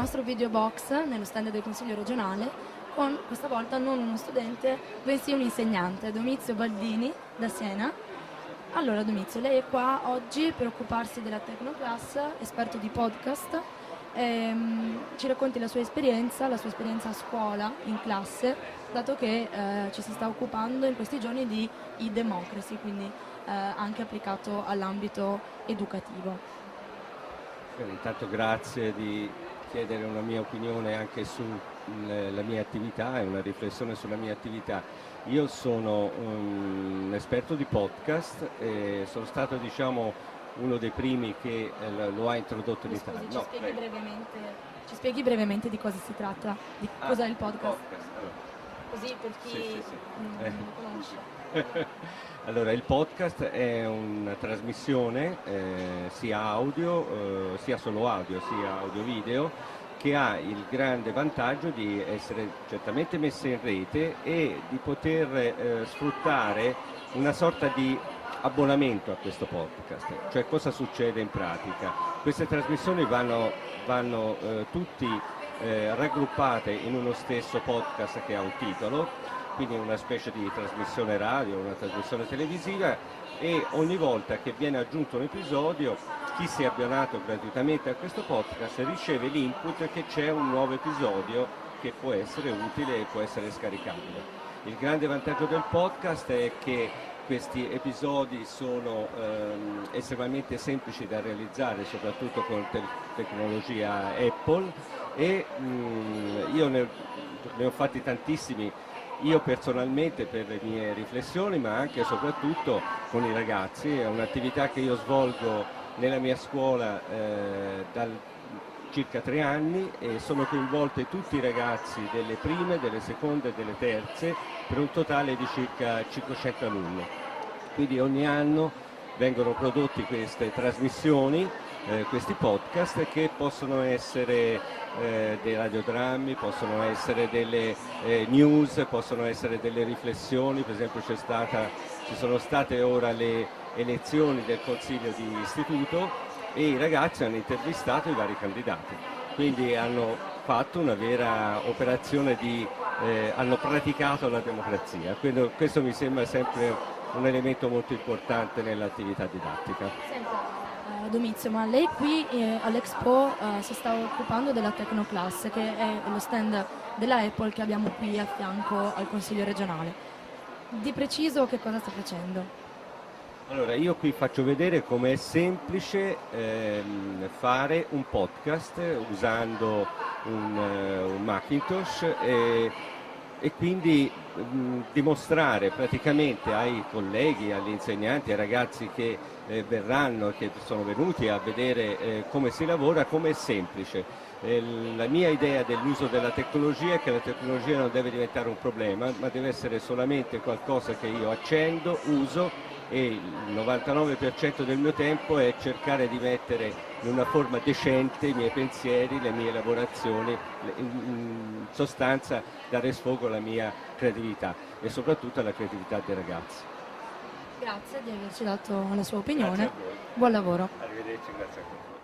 nostro video box nello stand del Consiglio regionale con questa volta non uno studente, bensì un insegnante, Domizio Baldini da Siena. Allora Domizio, lei è qua oggi per occuparsi della Tecnoclass, esperto di podcast. Ci racconti la sua esperienza a scuola, in classe, dato che ci si sta occupando in questi giorni di e-democracy, quindi anche applicato all'ambito educativo. Intanto grazie di chiedere una mia opinione anche sulla mia attività e una riflessione sulla mia attività. Io sono un esperto di podcast e sono stato uno dei primi che lo ha introdotto in Italia. Ci spieghi brevemente di cosa si tratta, di cos'è il podcast? Allora. Così per chi non lo conosce. Allora, il podcast è una trasmissione sia audio, sia solo audio, sia audio-video, che ha il grande vantaggio di essere certamente messa in rete e di poter sfruttare una sorta di abbonamento a questo podcast. Cioè, cosa succede in pratica? Queste trasmissioni vanno tutti raggruppate in uno stesso podcast che ha un titolo, quindi una specie di trasmissione radio, una trasmissione televisiva, e ogni volta che viene aggiunto un episodio, chi si è abbonato gratuitamente a questo podcast riceve l'input che c'è un nuovo episodio che può essere utile e può essere scaricabile. Il grande vantaggio del podcast è che questi episodi sono estremamente semplici da realizzare, soprattutto con tecnologia Apple, e io ne ho fatti tantissimi io personalmente per le mie riflessioni, ma anche e soprattutto con i ragazzi. È un'attività che io svolgo nella mia scuola da circa 3 anni e sono coinvolte tutti i ragazzi delle prime, delle seconde e delle terze, per un totale di circa 500 alunni. Quindi ogni anno vengono prodotti queste trasmissioni, questi podcast, che possono essere dei radiodrammi, possono essere delle news, possono essere delle riflessioni. Per esempio ci sono state ora le elezioni del consiglio di istituto e i ragazzi hanno intervistato i vari candidati, quindi hanno fatto una vera operazione hanno praticato la democrazia, quindi questo mi sembra sempre un elemento molto importante nell'attività didattica. Senta, Domizio, ma lei qui all'Expo si sta occupando della Tecnoclass, che è lo stand della Apple che abbiamo qui a fianco al Consiglio regionale. Di preciso che cosa sta facendo? Allora, io qui faccio vedere com'è semplice fare un podcast usando un Macintosh e quindi dimostrare praticamente ai colleghi, agli insegnanti, ai ragazzi che verranno e che sono venuti a vedere come si lavora, come è semplice. La mia idea dell'uso della tecnologia è che la tecnologia non deve diventare un problema, ma deve essere solamente qualcosa che io accendo, uso, e il 99% del mio tempo è cercare di mettere in una forma decente i miei pensieri, le mie elaborazioni, in sostanza dare sfogo alla mia creatività e soprattutto alla creatività dei ragazzi. Grazie di averci dato la sua opinione. Grazie a voi. Buon lavoro. Arrivederci, grazie a voi.